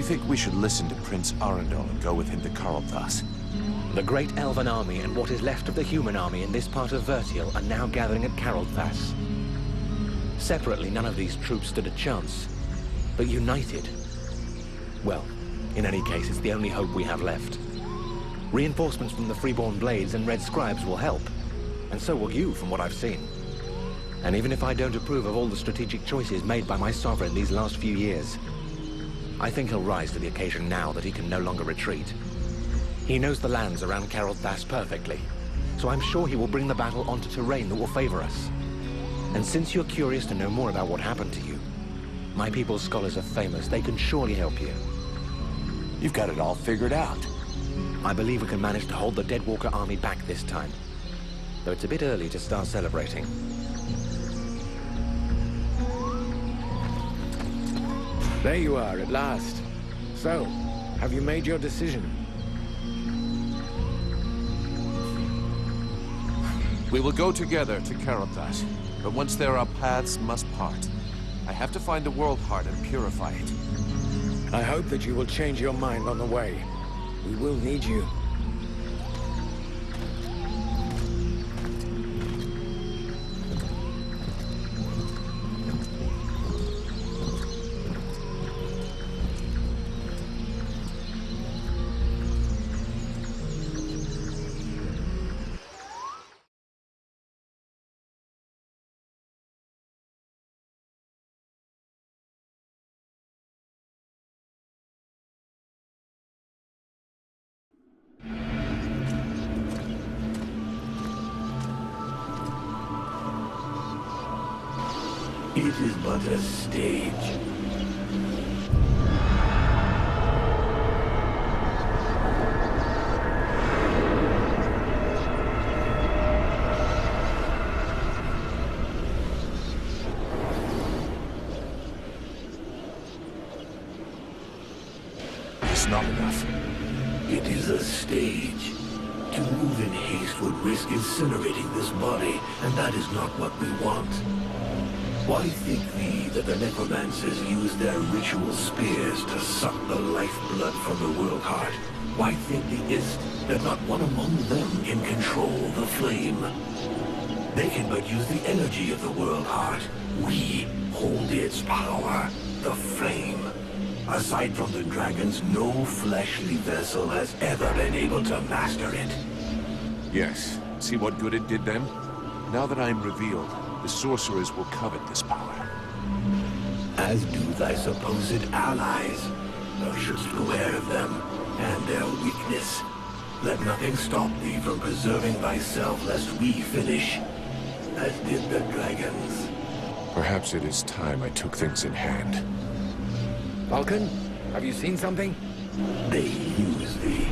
you think we should listen to Prince Arundel and go with him to Caradhras? The great elven army and what is left of the human army in this part of Vertiel are now gathering at Caradhras. Separately, none of these troops stood a chance. But united... well, in any case, it's the only hope we have left. Reinforcements from the Freeborn Blades and Red Scribes will help. And so will you, from what I've seen. And even if I don't approve of all the strategic choices made by my sovereign these last few years, I think he'll rise to the occasion now that he can no longer retreat. He knows the lands around Caradhras perfectly, so I'm sure he will bring the battle onto terrain that will favor us. And since you're curious to know more about what happened to you, my people's scholars are famous. They can surely help you. You've got it all figured out. I believe we can manage to hold the Deadwalker army back this time. Though it's a bit early to start celebrating. There you are, at last. So, have you made your decision? We will go together to Caradhras, but once there our paths must part. I have to find the World Heart and purify it. I hope that you will change your mind on the way. We will need you. It is but a stage. It's not enough. It is a stage. To move in haste would risk incinerating this body, and that is not what we want. Why think thee that the necromancers use their ritual spears to suck the lifeblood from the World Heart? Why think theeist that not one among them can control the flame? They can but use the energy of the World Heart. We hold its power, the flame. Aside from the dragons, no fleshly vessel has ever been able to master it. Yes. See what good it did them? Now that I am revealed, the sorcerers will covet this power. As do thy supposed allies. Thou shouldst beware of them, and their weakness. Let nothing stop thee from preserving thyself, lest we finish, as did the dragons. Perhaps it is time I took things in hand. Vulcan, have you seen something? They use thee.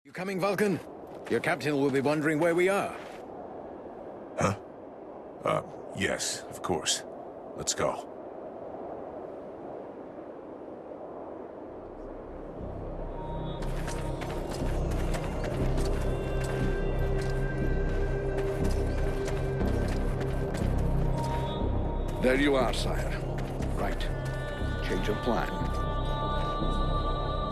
You coming, Vulcan? Your captain will be wondering where we are. Huh? Yes, of course. Let's go. There you are, sire. Right. Change of plan.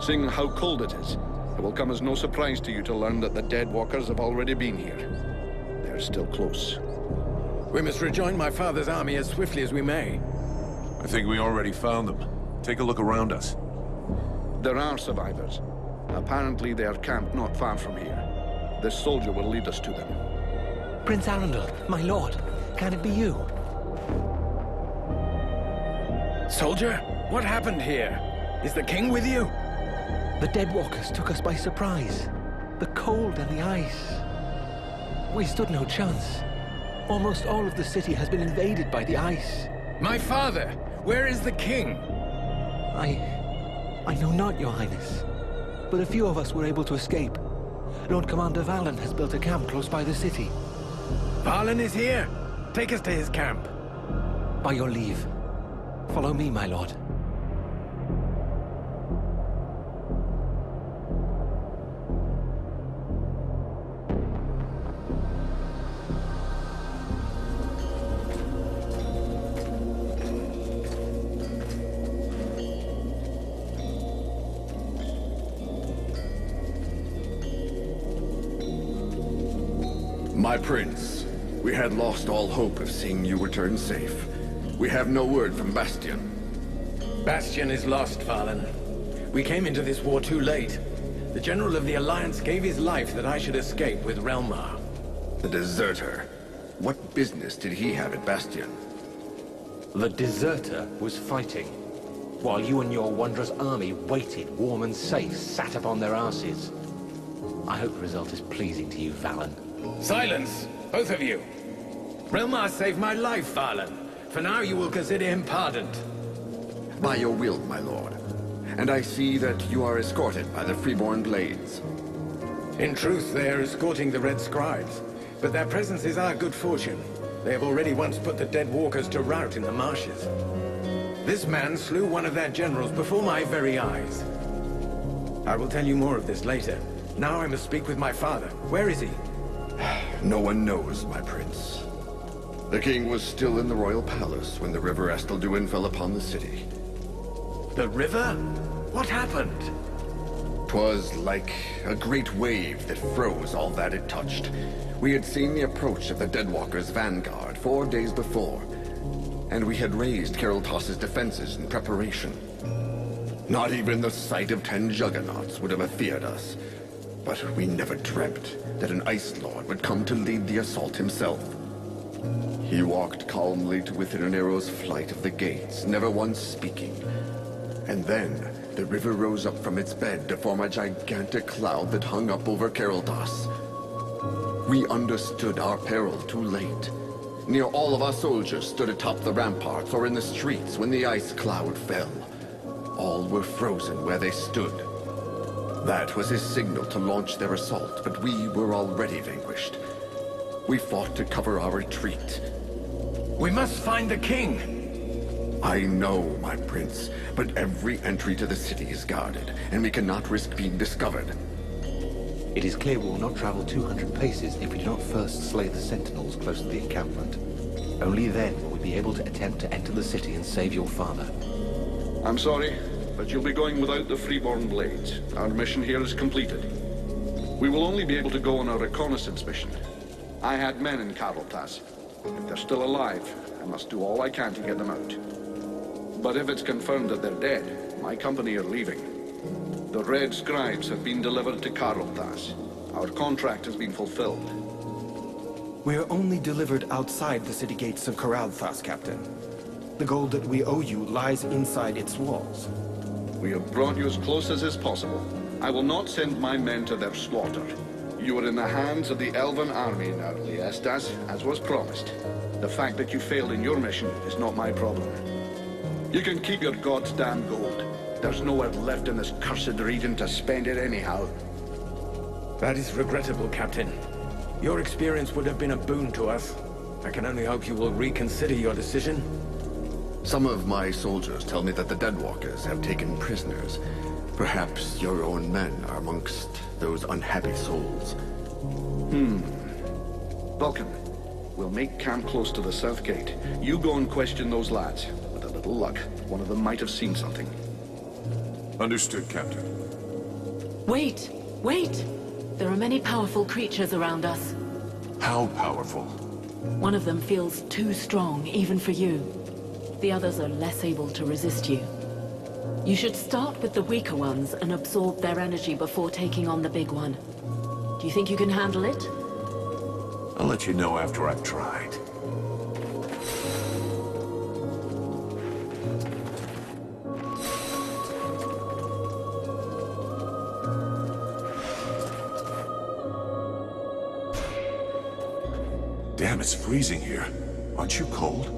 Seeing how cold it is, it will come as no surprise to you to learn that the Deadwalkers have already been here. They're still close. We must rejoin my father's army as swiftly as we may. I think we already found them. Take a look around us. There are survivors. Apparently they are camped not far from here. This soldier will lead us to them. Prince Arundel, my lord, can it be you? Soldier, what happened here? Is the king with you? The Deadwalkers took us by surprise. The cold and the ice. We stood no chance. Almost all of the city has been invaded by the ice. My father! Where is the king? I know not, Your Highness. but a few of us were able to escape. Lord Commander Valen has built a camp close by the city. Valen is here! Take us to his camp. By your leave. Follow me, my lord. My prince, we had lost all hope of seeing you return safe. We have no word from Bastion. Bastion is lost, Valen. We came into this war too late. The General of the Alliance gave his life that I should escape with Relmar. The deserter. What business did he have at Bastion? The deserter was fighting, while you and your wondrous army waited, warm and safe, sat upon their asses. I hope the result is pleasing to you, Valen. Silence, both of you. Relmar saved my life, Valen. For now, you will consider him pardoned. By your will, my lord. And I see that you are escorted by the Freeborn Blades. In truth, they are escorting the Red Scribes, but their presence is our good fortune. They have already once put the Dead Walkers to rout in the marshes. This man slew one of their generals before my very eyes. I will tell you more of this later. Now I must speak with my father. Where is he? No one knows, my prince. The king was still in the royal palace when the river Estelduin fell upon the city. The river? What happened? 'Twas like a great wave that froze all that it touched. We had seen the approach of the Deadwalkers' vanguard 4 days before, and we had raised Kariltos' defenses in preparation. Not even the sight of 10 juggernauts would have feared us. But we never dreamt that an Ice Lord would come to lead the assault himself. He walked calmly to within an arrow's flight of the gates, never once speaking. And then, the river rose up from its bed to form a gigantic cloud that hung up over Kariltos. We understood our peril too late. Near all of our soldiers stood atop the ramparts or in the streets when the ice cloud fell. All were frozen where they stood. That was his signal to launch their assault, but we were already vanquished. We fought to cover our retreat. We must find the king! I know, my prince, but every entry to the city is guarded, and we cannot risk being discovered. It is clear we will not travel 200 paces if we do not first slay the sentinels close to the encampment. Only then will we be able to attempt to enter the city and save your father. I'm sorry, but you'll be going without the Freeborn Blades. Our mission here is completed. We will only be able to go on a reconnaissance mission. I had men in Kariltas. If they're still alive, I must do all I can to get them out. But if it's confirmed that they're dead, my company are leaving. The Red Scribes have been delivered to Kariltas. Our contract has been fulfilled. We are only delivered outside the city gates of Kariltas, Captain. The gold that we owe you lies inside its walls. We have brought you as close as is possible. I will not send my men to their slaughter. You are in the hands of the Elven army now, Liestas, as was promised. The fact that you failed in your mission is not my problem. You can keep your goddamn gold. There's nowhere left in this cursed region to spend it anyhow. That is regrettable, Captain. Your experience would have been a boon to us. I can only hope you will reconsider your decision. Some of my soldiers tell me that the Deadwalkers have taken prisoners. Perhaps your own men are amongst those unhappy souls. Vulcan, we'll make camp close to the south gate. You go and question those lads. With a little luck, one of them might have seen something. Understood, Captain. Wait! Wait! There are many powerful creatures around us. How powerful? One of them feels too strong, even for you. The others are less able to resist you. You should start with the weaker ones and absorb their energy before taking on the big one. Do you think you can handle it? I'll let you know after I've tried. Damn, it's freezing here. Aren't you cold?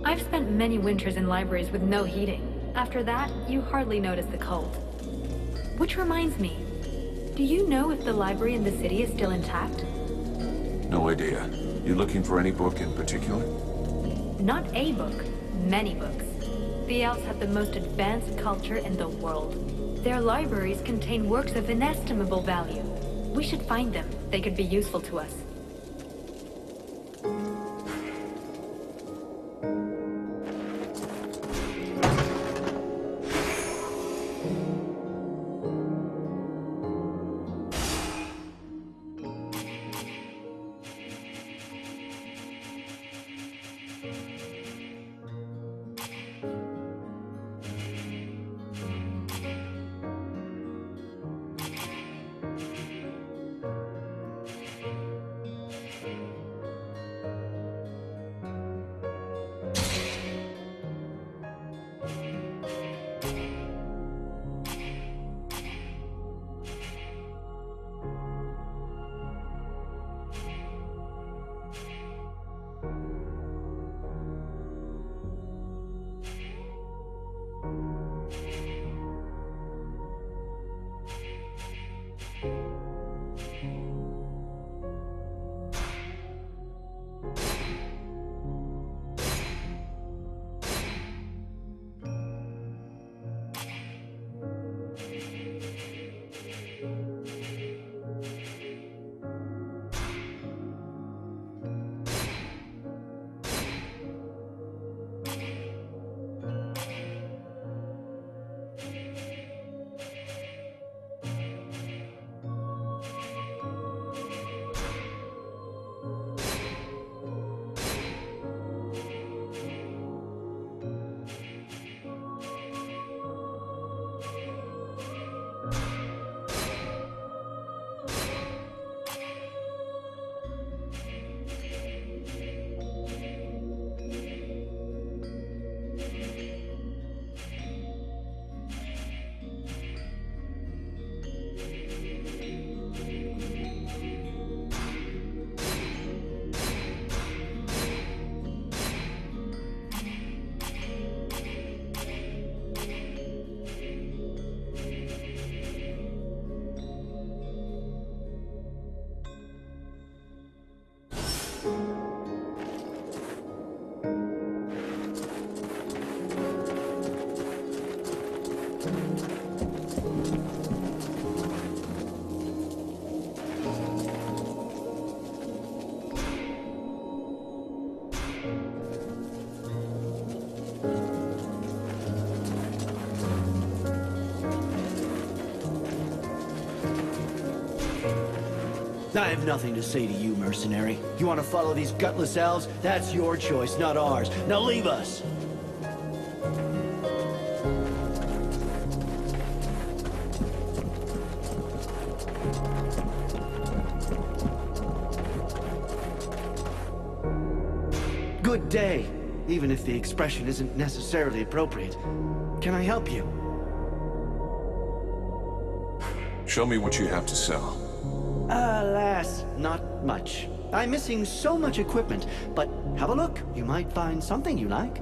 I've spent many winters in libraries with no heating. After that, you hardly notice the cold. Which reminds me, do you know if the library in the city is still intact? No idea. You looking for any book in particular? Not a book, many books. The elves have the most advanced culture in the world. Their libraries contain works of inestimable value. We should find them. They could be useful to us. I have nothing to say to you, mercenary. You want to follow these gutless elves? That's your choice, not ours. Now leave us! Good day, even if the expression isn't necessarily appropriate. Can I help you? Show me what you have to sell. Alas, not much. I'm missing so much equipment, but have a look. You might find something you like.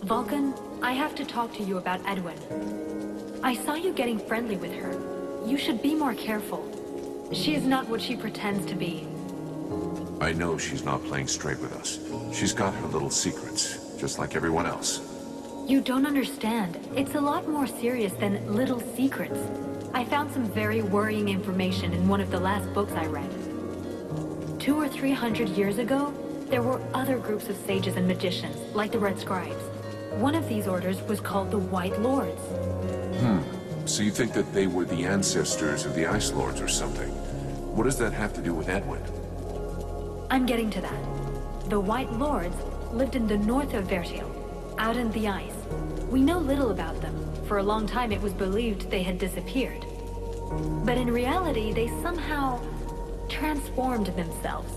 Vulcan, I have to talk to you about Edwin. I saw you getting friendly with her. You should be more careful. She is not what she pretends to be. I know she's not playing straight with us. She's got her little secrets, just like everyone else. You don't understand. It's a lot more serious than little secrets. I found some very worrying information in one of the last books I read. 200 or 300 years ago, there were other groups of sages and magicians, like the Red Scribes. One of these orders was called the White Lords. So you think that they were the ancestors of the Ice Lords or something? What does that have to do with Edwin? I'm getting to that. The White Lords lived in the north of Vertiel, out in the ice. We know little about them. For a long time it was believed they had disappeared. But in reality, they somehow transformed themselves.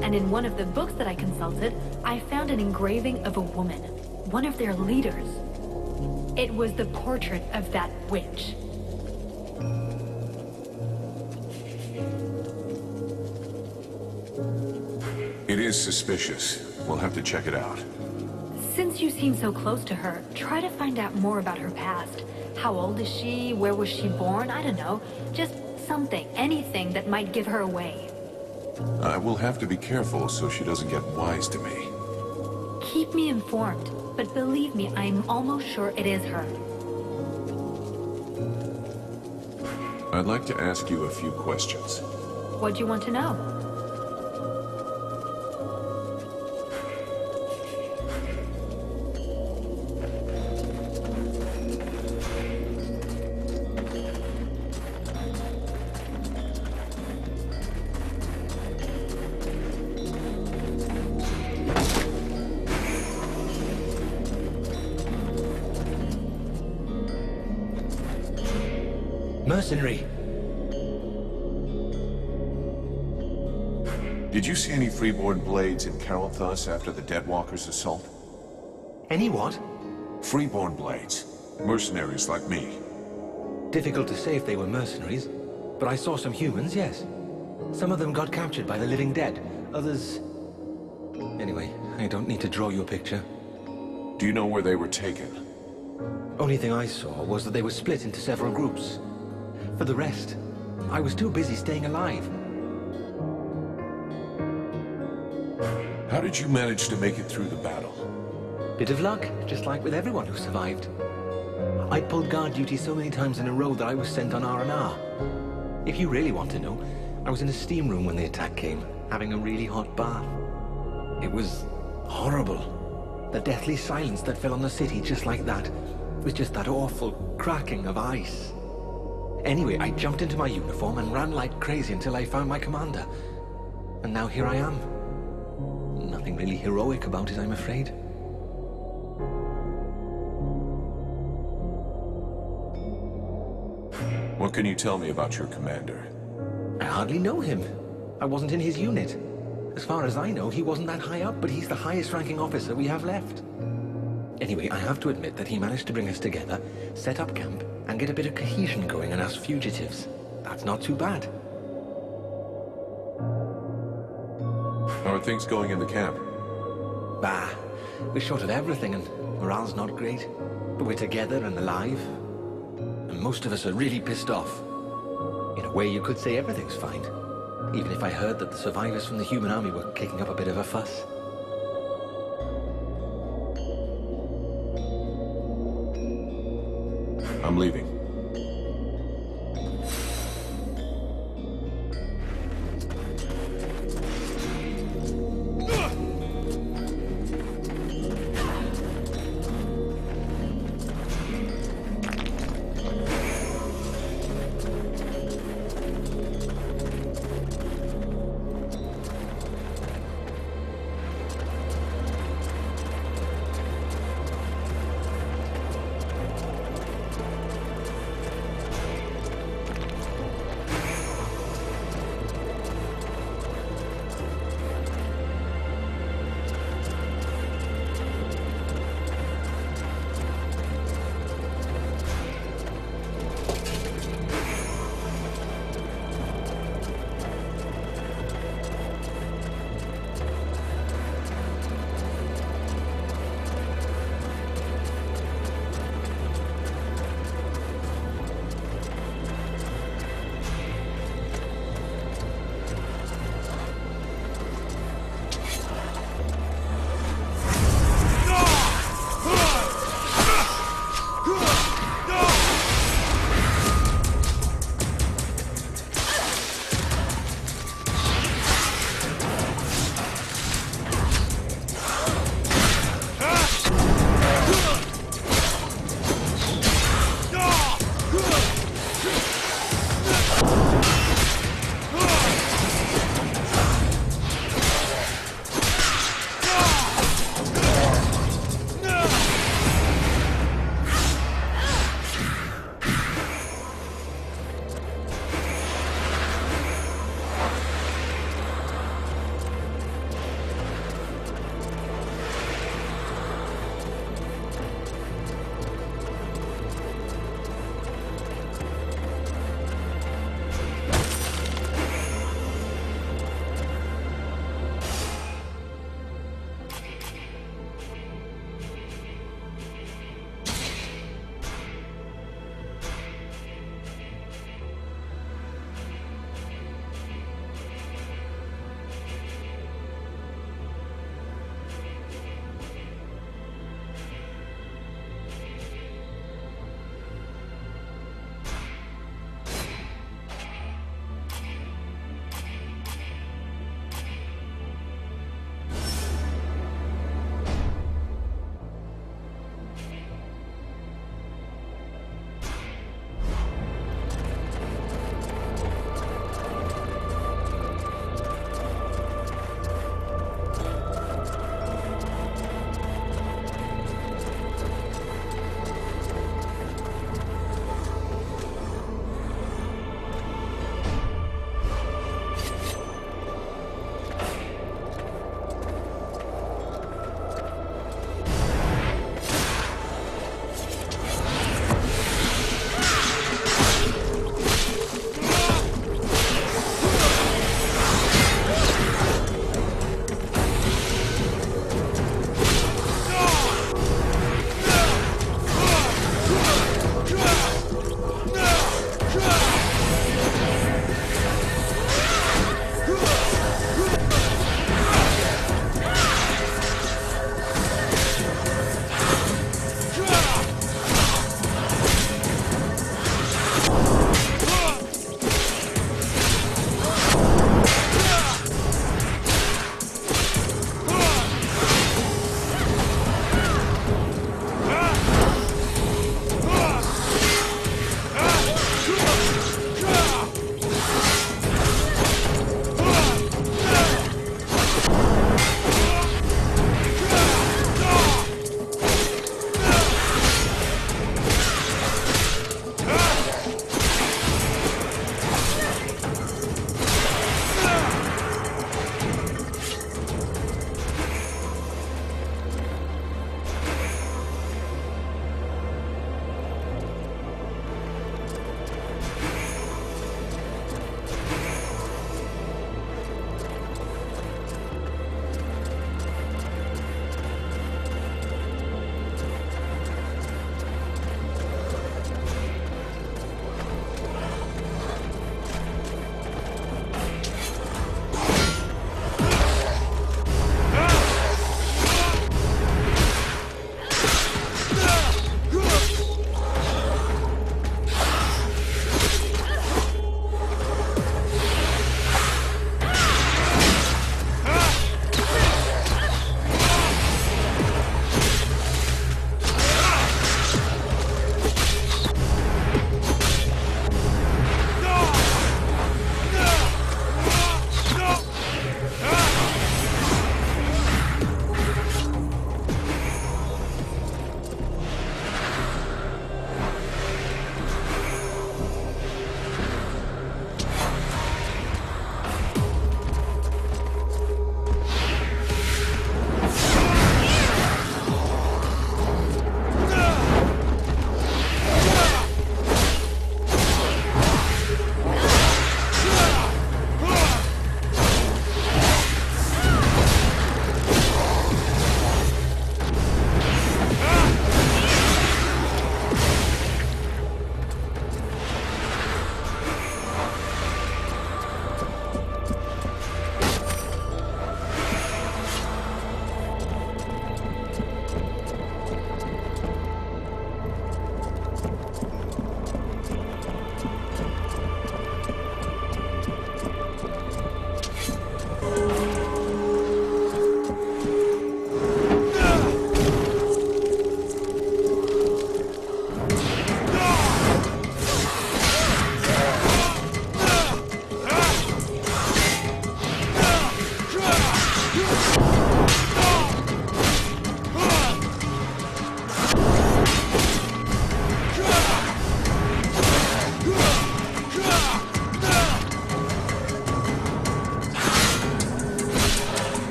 And in one of the books that I consulted, I found an engraving of a woman, one of their leaders. It was the portrait of that witch. It is suspicious. We'll have to check it out. Since you seem so close to her, try to find out more about her past. How old is she? Where was she born? I don't know. Just something, anything that might give her away. I will have to be careful so she doesn't get wise to me. Keep me informed, but believe me, I'm almost sure it is her. I'd like to ask you a few questions. What do you want to know? Mercenary! Did you see any freeborn blades in Carothus after the Deadwalkers' assault? Any what? Freeborn blades. Mercenaries like me. Difficult to say if they were mercenaries, but I saw some humans, yes. Some of them got captured by the living dead, others... Anyway, I don't need to draw you a picture. Do you know where they were taken? Only thing I saw was that they were split into several groups. For the rest, I was too busy staying alive. How did you manage to make it through the battle? Bit of luck, just like with everyone who survived. I pulled guard duty so many times in a row that I was sent on R&R. If you really want to know, I was in a steam room when the attack came, having a really hot bath. It was horrible. The deathly silence that fell on the city just like that, with just that awful cracking of ice. Anyway, I jumped into my uniform and ran like crazy until I found my commander. And now here I am. Nothing really heroic about it, I'm afraid. What can you tell me about your commander? I hardly know him. I wasn't in his unit. As far as I know, he wasn't that high up, but he's the highest ranking officer we have left. Anyway, I have to admit that he managed to bring us together, set up camp, and get a bit of cohesion going in us fugitives. That's not too bad. How are things going in the camp? Bah, we're short of everything and morale's not great. But we're together and alive. And most of us are really pissed off. In a way, you could say everything's fine. Even if I heard that the survivors from the human army were kicking up a bit of a fuss. I'm leaving.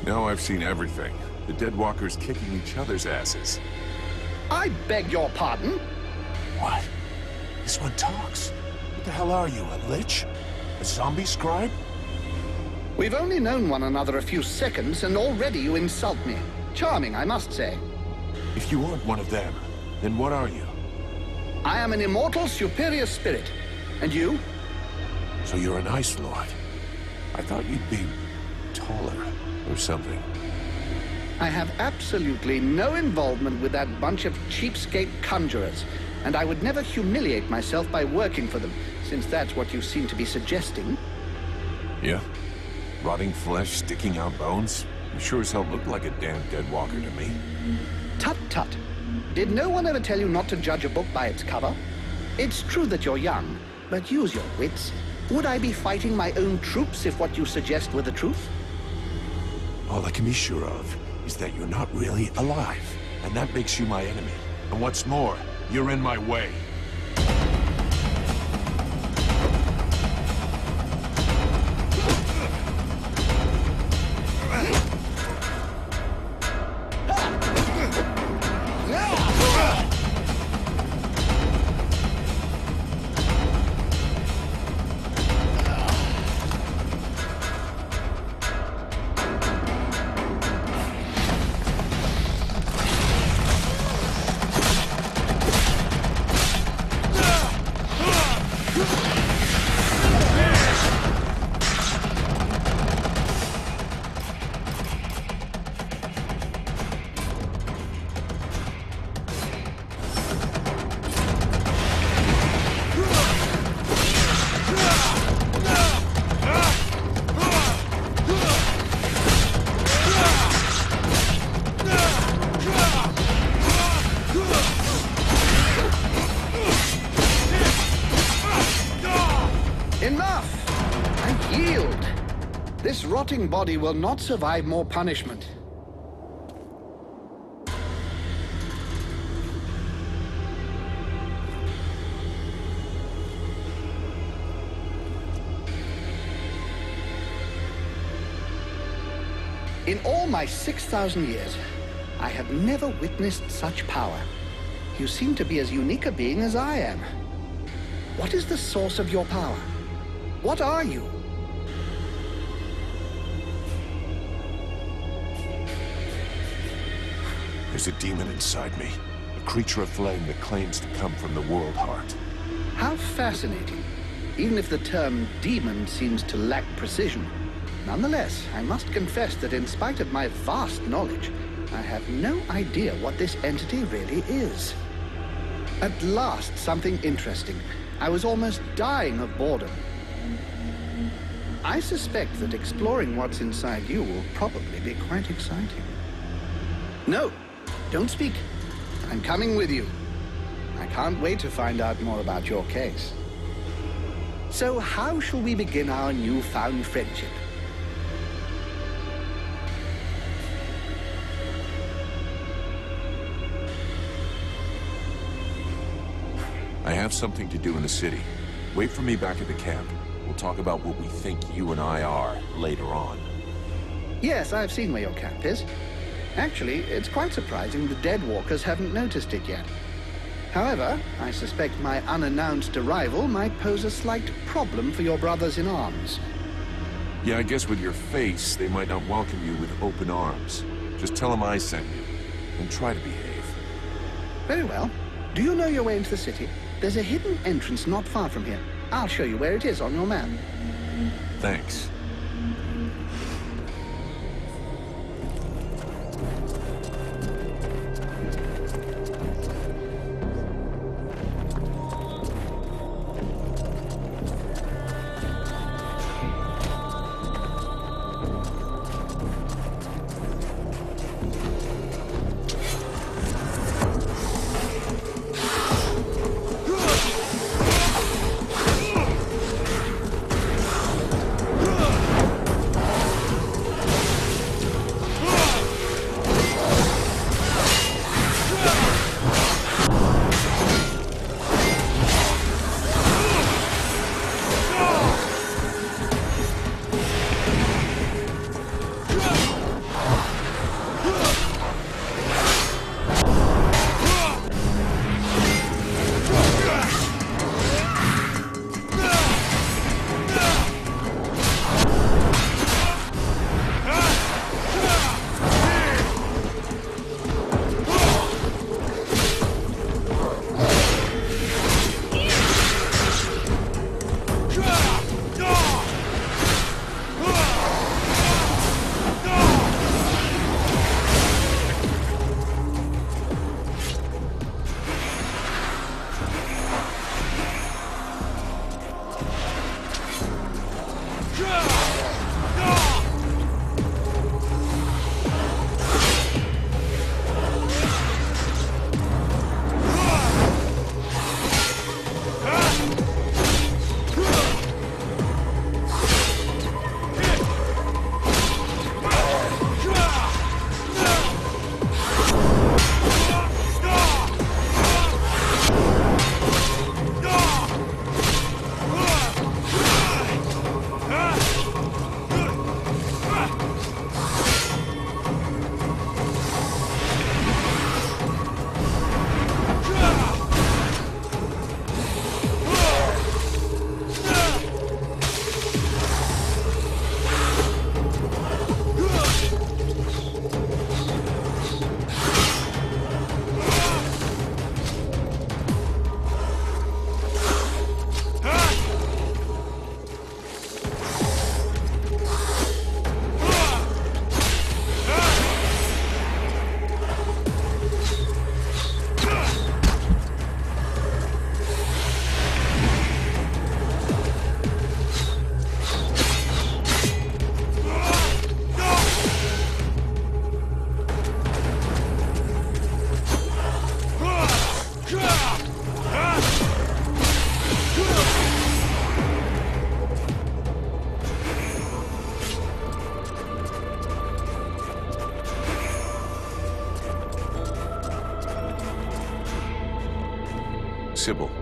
Now I've seen everything. The Deadwalkers kicking each other's asses. I beg your pardon? What? This one talks. What the hell are you, a lich? A zombie scribe? We've only known one another a few seconds, and already you insult me. Charming, I must say. If you aren't one of them, then what are you? I am an immortal superior spirit. And you? So you're an Ice Lord. I thought you'd be taller or something. I have absolutely no involvement with that bunch of cheapskate conjurers, and I would never humiliate myself by working for them, since that's what you seem to be suggesting. Yeah? Rotting flesh, sticking out bones? You sure as hell look like a damn Deadwalker to me. Tut tut. Did no one ever tell you not to judge a book by its cover? It's true that you're young, but use your wits. Would I be fighting my own troops if what you suggest were the truth? All I can be sure of is that you're not really alive, and that makes you my enemy. And what's more, you're in my way. This rotting body will not survive more punishment. In all my 6,000 years, I have never witnessed such power. You seem to be as unique a being as I am. What is the source of your power? What are you? There's a demon inside me. A creature of flame that claims to come from the World Heart. How fascinating. Even if the term demon seems to lack precision. Nonetheless, I must confess that in spite of my vast knowledge, I have no idea what this entity really is. At last, something interesting. I was almost dying of boredom. I suspect that exploring what's inside you will probably be quite exciting. No, don't speak. I'm coming with you. I can't wait to find out more about your case. So how shall we begin our newfound friendship? I have something to do in the city. Wait for me back at the camp. We'll talk about what we think you and I are later on. Yes, I've seen where your camp is. Actually, it's quite surprising the Deadwalkers haven't noticed it yet. However, I suspect my unannounced arrival might pose a slight problem for your brothers in arms. Yeah, I guess with your face, they might not welcome you with open arms. Just tell them I sent you, and try to behave. Very well. Do you know your way into the city? There's a hidden entrance not far from here. I'll show you where it is on your map. Thanks. Sybil.